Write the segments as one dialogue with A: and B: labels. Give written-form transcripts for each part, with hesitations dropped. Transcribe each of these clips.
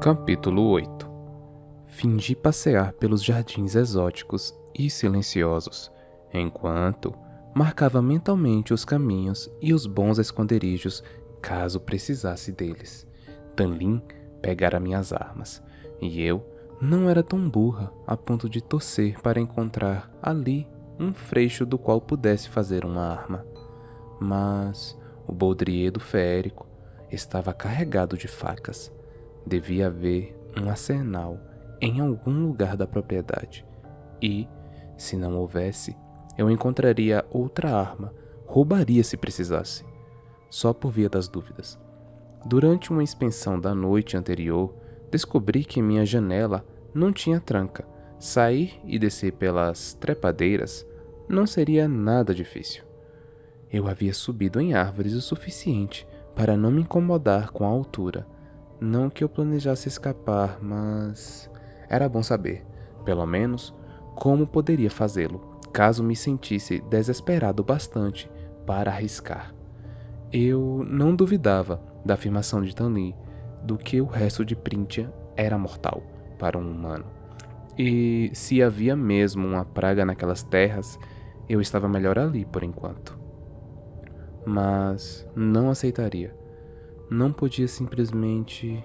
A: Capítulo 8. Fingi passear pelos jardins exóticos e silenciosos, enquanto marcava mentalmente os caminhos e os bons esconderijos caso precisasse deles. Tanlin pegara minhas armas, e eu não era tão burra a ponto de torcer para encontrar ali um freixo do qual pudesse fazer uma arma. Mas o boldriedo férico estava carregado de facas. Devia haver um arsenal em algum lugar da propriedade. E, se não houvesse, eu encontraria outra arma, roubaria se precisasse. Só por via das dúvidas. Durante uma inspeção da noite anterior, descobri que minha janela não tinha tranca. Sair e descer pelas trepadeiras não seria nada difícil. Eu havia subido em árvores o suficiente para não me incomodar com a altura. Não que eu planejasse escapar, mas era bom saber, pelo menos, como poderia fazê-lo, caso me sentisse desesperado bastante para arriscar. Eu não duvidava da afirmação de Tanli do que o resto de Printia era mortal para um humano. E se havia mesmo uma praga naquelas terras, eu estava melhor ali por enquanto. Mas não aceitaria. Não podia simplesmente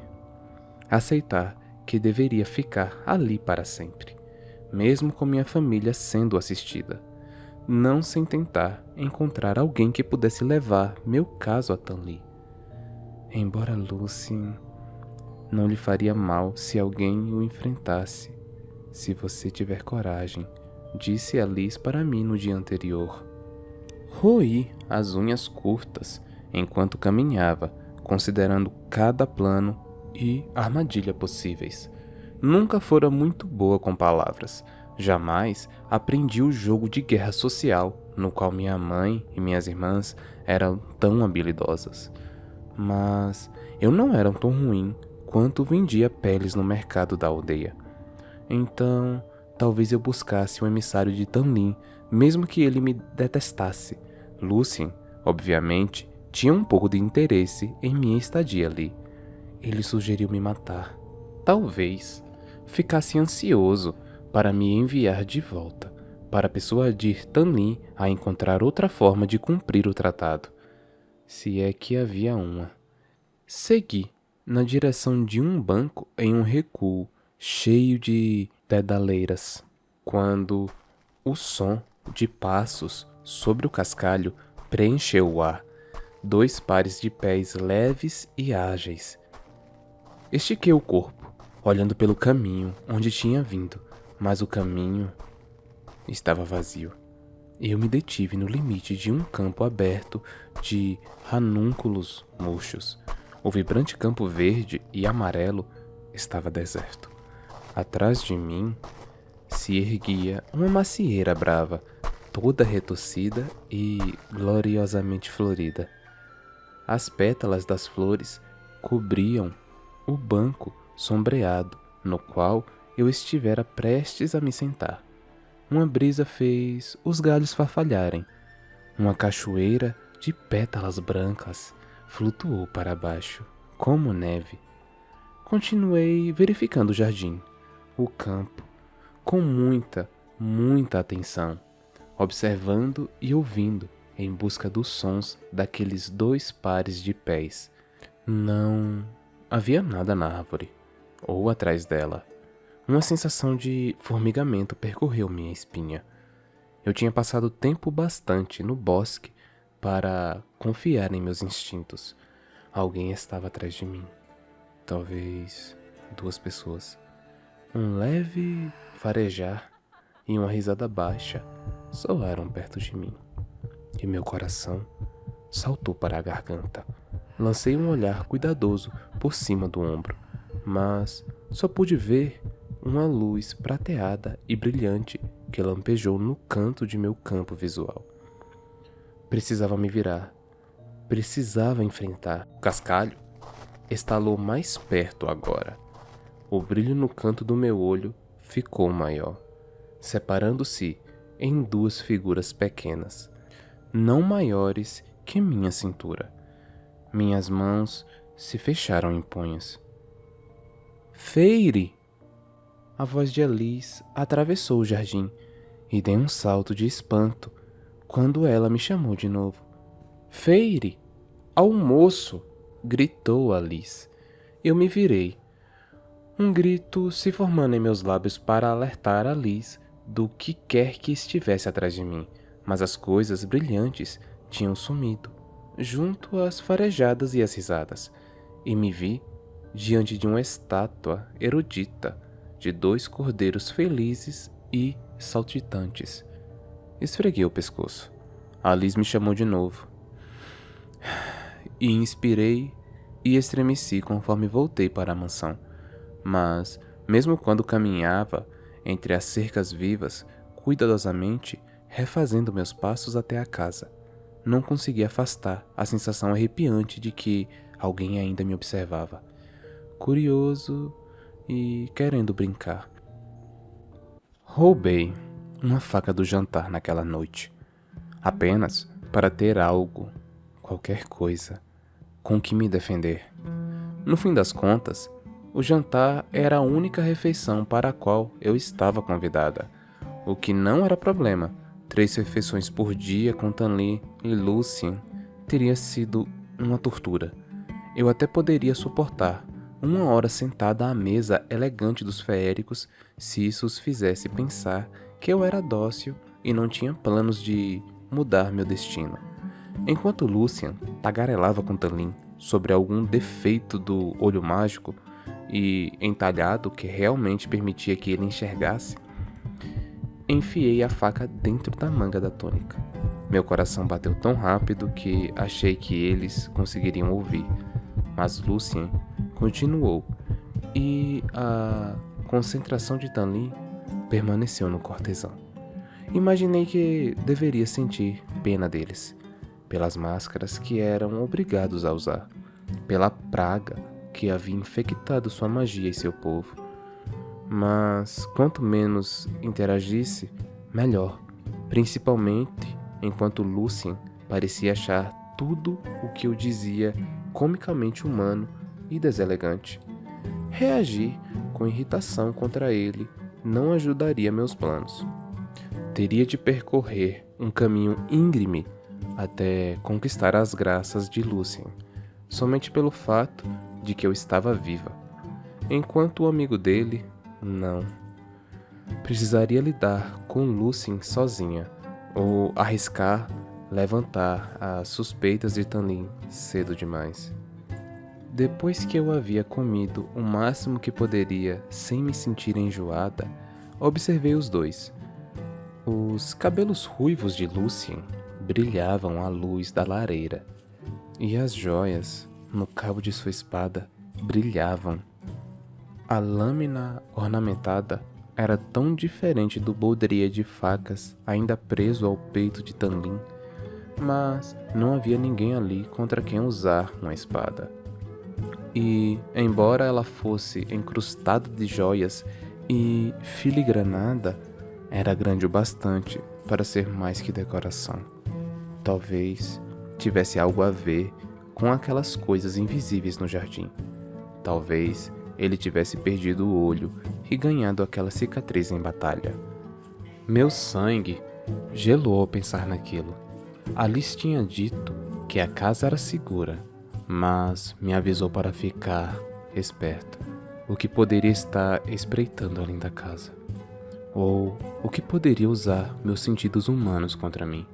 A: aceitar que deveria ficar ali para sempre, mesmo com minha família sendo assistida, não sem tentar encontrar alguém que pudesse levar meu caso a Tanli. Embora Lucien não lhe faria mal se alguém o enfrentasse, se você tiver coragem, disse Alice para mim no dia anterior. Roí as unhas curtas enquanto caminhava, considerando cada plano e armadilha possíveis. Nunca fora muito boa com palavras. Jamais aprendi o jogo de guerra social, no qual minha mãe e minhas irmãs eram tão habilidosas. Mas eu não era tão ruim quanto vendia peles no mercado da aldeia. Então, talvez eu buscasse um emissário de Tanlin, mesmo que ele me detestasse. Lucien, obviamente, tinha um pouco de interesse em minha estadia ali. Ele sugeriu me matar. Talvez ficasse ansioso para me enviar de volta, para persuadir Tanlin a encontrar outra forma de cumprir o tratado, se é que havia uma. Segui na direção de um banco em um recuo cheio de pedaleiras, quando o som de passos sobre o cascalho preencheu o ar. 2 pares de pés leves e ágeis. Estiquei o corpo, olhando pelo caminho onde tinha vindo, mas o caminho estava vazio. Eu me detive no limite de um campo aberto de ranúnculos murchos. O vibrante campo verde e amarelo estava deserto. Atrás de mim se erguia uma macieira brava, toda retorcida e gloriosamente florida. As pétalas das flores cobriam o banco sombreado no qual eu estivera prestes a me sentar. Uma brisa fez os galhos farfalharem. Uma cachoeira de pétalas brancas flutuou para baixo, como neve. Continuei verificando o jardim, o campo, com muita atenção, observando e ouvindo em busca dos sons daqueles 2 pares de pés. Não havia nada na árvore, ou atrás dela. Uma sensação de formigamento percorreu minha espinha. Eu tinha passado tempo bastante no bosque para confiar em meus instintos. Alguém estava atrás de mim. Talvez 2 pessoas. Um leve farejar e uma risada baixa soaram perto de mim. E meu coração saltou para a garganta. Lancei um olhar cuidadoso por cima do ombro, mas só pude ver uma luz prateada e brilhante que lampejou no canto de meu campo visual. Precisava me virar. Precisava enfrentar. O cascalho estalou mais perto agora. O brilho no canto do meu olho ficou maior, separando-se em 2 figuras pequenas, não maiores que minha cintura. Minhas mãos se fecharam em punhos. Feire! A voz de Alice atravessou o jardim e dei um salto de espanto quando ela me chamou de novo. Feire! Almoço! Gritou Alice. Eu me virei. Um grito se formando em meus lábios para alertar Alice do que quer que estivesse atrás de mim, mas as coisas brilhantes tinham sumido, junto às farejadas e às risadas, e me vi diante de uma estátua erudita de 2 cordeiros felizes e saltitantes. Esfreguei o pescoço. Alice me chamou de novo. E inspirei e estremeci conforme voltei para a mansão. Mas, mesmo quando caminhava entre as cercas vivas, cuidadosamente refazendo meus passos até a casa, não consegui afastar a sensação arrepiante de que alguém ainda me observava, curioso e querendo brincar. Roubei uma faca do jantar naquela noite, apenas para ter algo, qualquer coisa, com que me defender. No fim das contas, o jantar era a única refeição para a qual eu estava convidada, o que não era problema. 3 refeições por dia com Tanli e Lucien teria sido uma tortura. Eu até poderia suportar 1 hora sentada à mesa elegante dos feéricos se isso os fizesse pensar que eu era dócil e não tinha planos de mudar meu destino. Enquanto Lucien tagarelava com Tanlin sobre algum defeito do olho mágico e entalhado que realmente permitia que ele enxergasse, enfiei a faca dentro da manga da túnica. Meu coração bateu tão rápido que achei que eles conseguiriam ouvir, mas Lucien continuou e a concentração de Tanlin permaneceu no cortesão. Imaginei que deveria sentir pena deles, pelas máscaras que eram obrigados a usar, pela praga que havia infectado sua magia e seu povo. Mas quanto menos interagisse, melhor, principalmente enquanto Lucien parecia achar tudo o que eu dizia comicamente humano e deselegante. Reagir com irritação contra ele não ajudaria meus planos. Teria de percorrer um caminho íngreme até conquistar as graças de Lucien, somente pelo fato de que eu estava viva, enquanto o amigo dele, não. Precisaria lidar com Lucien sozinha, ou arriscar levantar as suspeitas de Tanlin cedo demais. Depois que eu havia comido o máximo que poderia sem me sentir enjoada, observei os dois. Os cabelos ruivos de Lucien brilhavam à luz da lareira, e as joias no cabo de sua espada brilhavam. A lâmina ornamentada era tão diferente do baudrier de facas ainda preso ao peito de Tanlin, mas não havia ninguém ali contra quem usar uma espada. E, embora ela fosse encrustada de joias e filigranada, era grande o bastante para ser mais que decoração. Talvez tivesse algo a ver com aquelas coisas invisíveis no jardim. Talvez ele tivesse perdido o olho e ganhado aquela cicatriz em batalha. Meu sangue gelou ao pensar naquilo. Alice tinha dito que a casa era segura, mas me avisou para ficar esperto. O que poderia estar espreitando além da casa? Ou o que poderia usar meus sentidos humanos contra mim?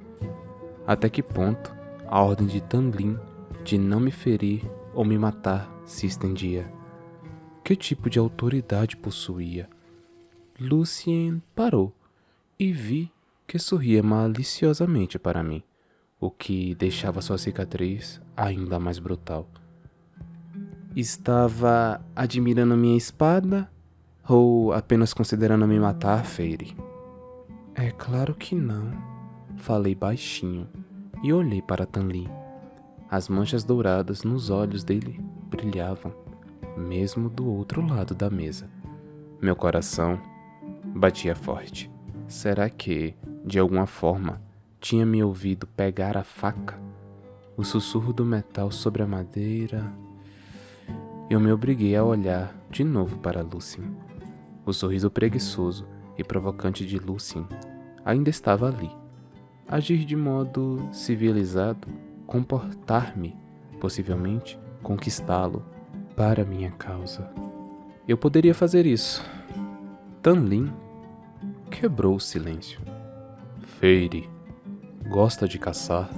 A: Até que ponto a ordem de Tanlin de não me ferir ou me matar se estendia? Que tipo de autoridade possuía? Lucien parou e vi que sorria maliciosamente para mim, o que deixava sua cicatriz ainda mais brutal. Estava admirando minha espada ou apenas considerando me matar, Feire? É claro que não, falei baixinho e olhei para Tanlin. As manchas douradas nos olhos dele brilhavam, mesmo do outro lado da mesa. Meu coração batia forte. Será que, de alguma forma, tinha me ouvido pegar a faca? O sussurro do metal sobre a madeira. Eu me obriguei a olhar de novo para Lucien. O sorriso preguiçoso e provocante de Lucien ainda estava ali. Agir de modo civilizado, comportar-me, possivelmente conquistá-lo para minha causa. Eu poderia fazer isso. Tanlin quebrou o silêncio. Feire, gosta de caçar?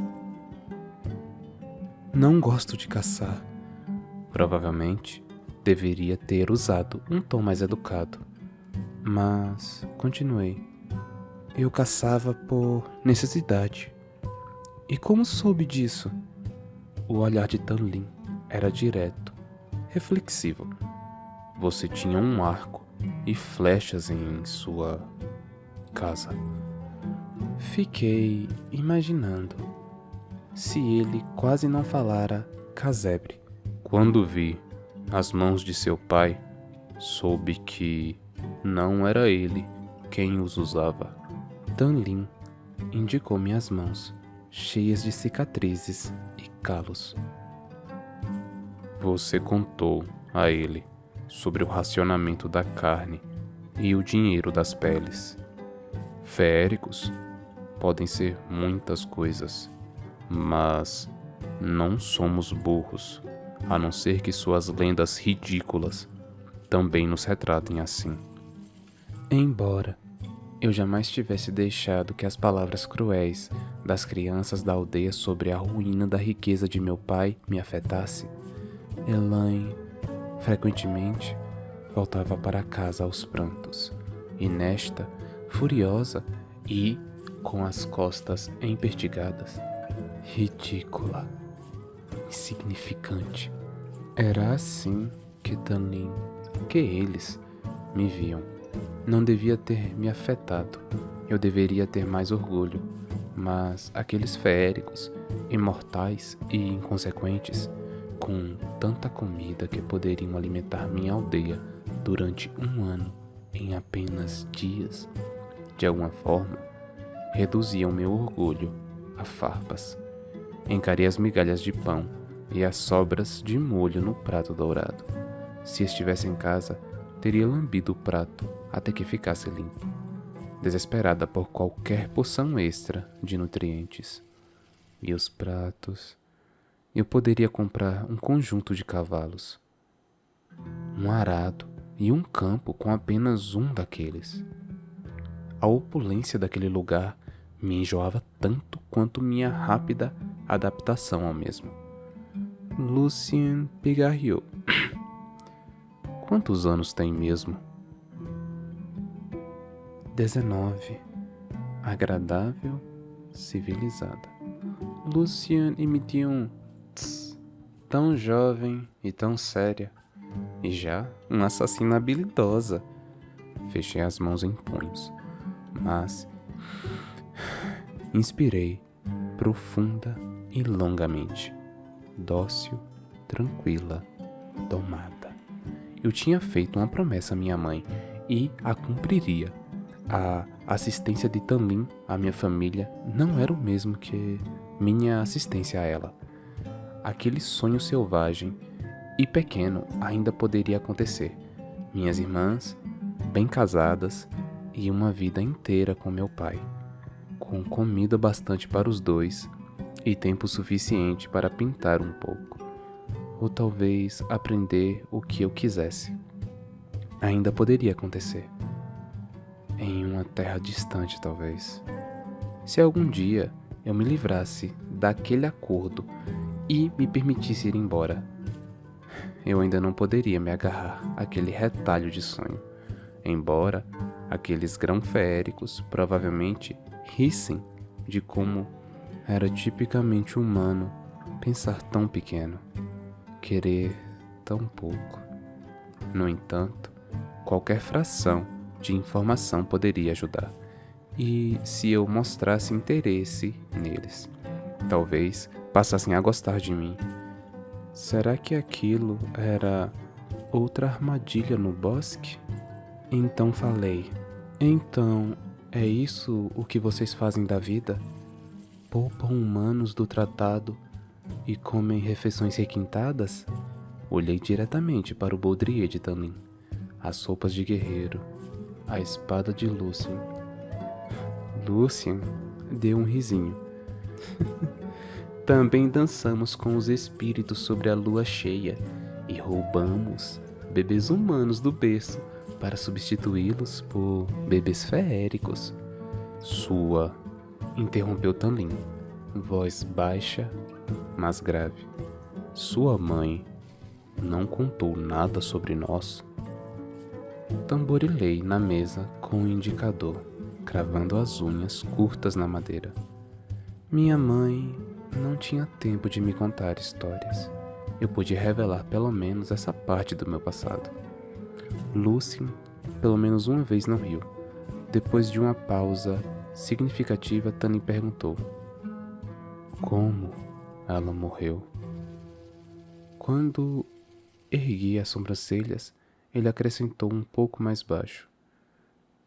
A: Não gosto de caçar. Provavelmente deveria ter usado um tom mais educado. Mas continuei. Eu caçava por necessidade. E como soube disso? O olhar de Tanlin era direto, reflexivo. Você tinha um arco e flechas em sua casa. Fiquei imaginando se ele quase não falara casebre. Quando vi as mãos de seu pai, soube que não era ele quem os usava. Tanlin indicou minhas mãos, cheias de cicatrizes e calos. Você contou a ele sobre o racionamento da carne e o dinheiro das peles. Feéricos podem ser muitas coisas, mas não somos burros, a não ser que suas lendas ridículas também nos retratem assim. Embora eu jamais tivesse deixado que as palavras cruéis das crianças da aldeia sobre a ruína da riqueza de meu pai me afetasse, Elaine frequentemente voltava para casa aos prantos, e nesta, furiosa e com as costas empertigadas, ridícula, insignificante. Era assim que Tanlin, que eles me viam. Não devia ter me afetado, eu deveria ter mais orgulho, mas aqueles feéricos, imortais e inconsequentes, com tanta comida que poderiam alimentar minha aldeia durante um ano em apenas dias, de alguma forma, reduziam meu orgulho a farpas. Encarei as migalhas de pão e as sobras de molho no prato dourado. Se estivesse em casa, teria lambido o prato até que ficasse limpo, desesperada por qualquer porção extra de nutrientes. E os pratos... Eu poderia comprar um conjunto de cavalos, um arado e um campo com apenas um daqueles. A opulência daquele lugar me enjoava tanto quanto minha rápida adaptação ao mesmo. Lucien pigarreou. Quantos anos tem mesmo? 19. Agradável, civilizada. Lucien emitiu um tss, tão jovem e tão séria. E já uma assassina habilidosa. Fechei as mãos em punhos, mas inspirei profunda e longamente, dócil, tranquila, domada. Eu tinha feito uma promessa à minha mãe e a cumpriria. A assistência de Tanlin à minha família não era o mesmo que minha assistência a ela. Aquele sonho selvagem e pequeno ainda poderia acontecer. Minhas irmãs, bem casadas, e uma vida inteira com meu pai, com comida bastante para os dois e tempo suficiente para pintar um pouco, ou talvez aprender o que eu quisesse. Ainda poderia acontecer. Em uma terra distante, talvez. Se algum dia eu me livrasse daquele acordo e me permitisse ir embora, eu ainda não poderia me agarrar àquele retalho de sonho, embora aqueles grão-feéricos provavelmente rissem de como era tipicamente humano pensar tão pequeno, querer tão pouco. No entanto, qualquer fração de informação poderia ajudar, e se eu mostrasse interesse neles, talvez passassem a gostar de mim. Será que aquilo era outra armadilha no bosque? Então falei: então, é isso o que vocês fazem da vida? Poupam humanos do tratado e comem refeições requintadas? Olhei diretamente para o baudrier de Tanlin, as roupas de guerreiro, a espada de Lucien. Lucien deu um risinho. Também dançamos com os espíritos sobre a lua cheia e roubamos bebês humanos do berço para substituí-los por bebês feéricos. Sua, interrompeu Tanlin, voz baixa, mas grave. Sua mãe não contou nada sobre nós? Tamborilei na mesa com o indicador, cravando as unhas curtas na madeira. Minha mãe não tinha tempo de me contar histórias. Eu pude revelar pelo menos essa parte do meu passado. Lucien, pelo menos uma vez, não riu. Depois de uma pausa significativa, Tanlin perguntou: como ela morreu? Quando ergui as sobrancelhas, ele acrescentou um pouco mais baixo: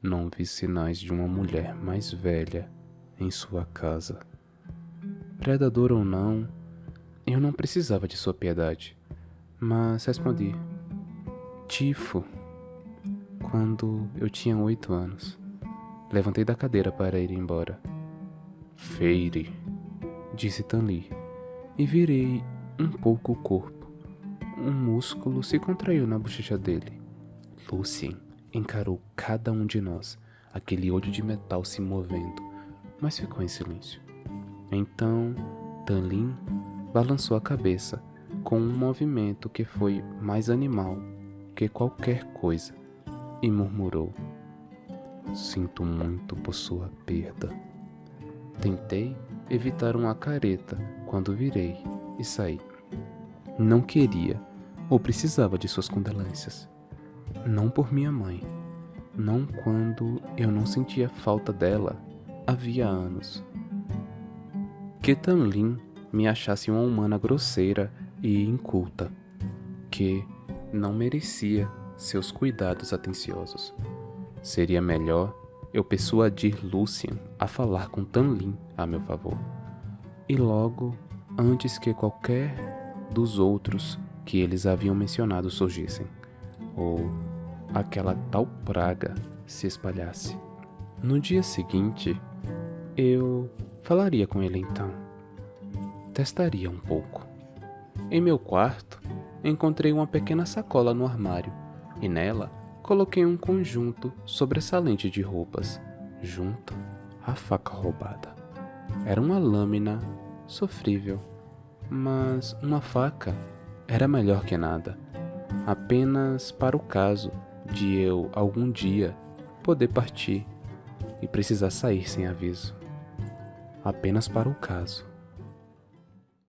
A: não vi sinais de uma mulher mais velha em sua casa. Predador ou não, eu não precisava de sua piedade, mas respondi: tifo. Quando eu tinha 8 anos, levantei da cadeira para ir embora. Feire, disse Tanlin, e virei um pouco o corpo. Um músculo se contraiu na bochecha dele. Lucien encarou cada um de nós, aquele olho de metal se movendo, mas ficou em silêncio. Então, Tanlin balançou a cabeça com um movimento que foi mais animal que qualquer coisa e murmurou: sinto muito por sua perda. Tentei evitar uma careta quando virei e saí. Não queria ou precisava de suas condolências. Não por minha mãe. Não quando eu não sentia falta dela havia anos. Que Tanlin me achasse uma humana grosseira e inculta, que não merecia seus cuidados atenciosos. Seria melhor eu persuadir Lucien a falar com Tanlin a meu favor. E logo, antes que qualquer dos outros que eles haviam mencionado surgissem, ou aquela tal praga se espalhasse. No dia seguinte, eu falaria com ele então. Testaria um pouco. Em meu quarto, encontrei uma pequena sacola no armário e nela coloquei um conjunto sobressalente de roupas, junto à faca roubada. Era uma lâmina sofrível, mas uma faca era melhor que nada, apenas para o caso de eu algum dia poder partir e precisar sair sem aviso. Apenas para o caso.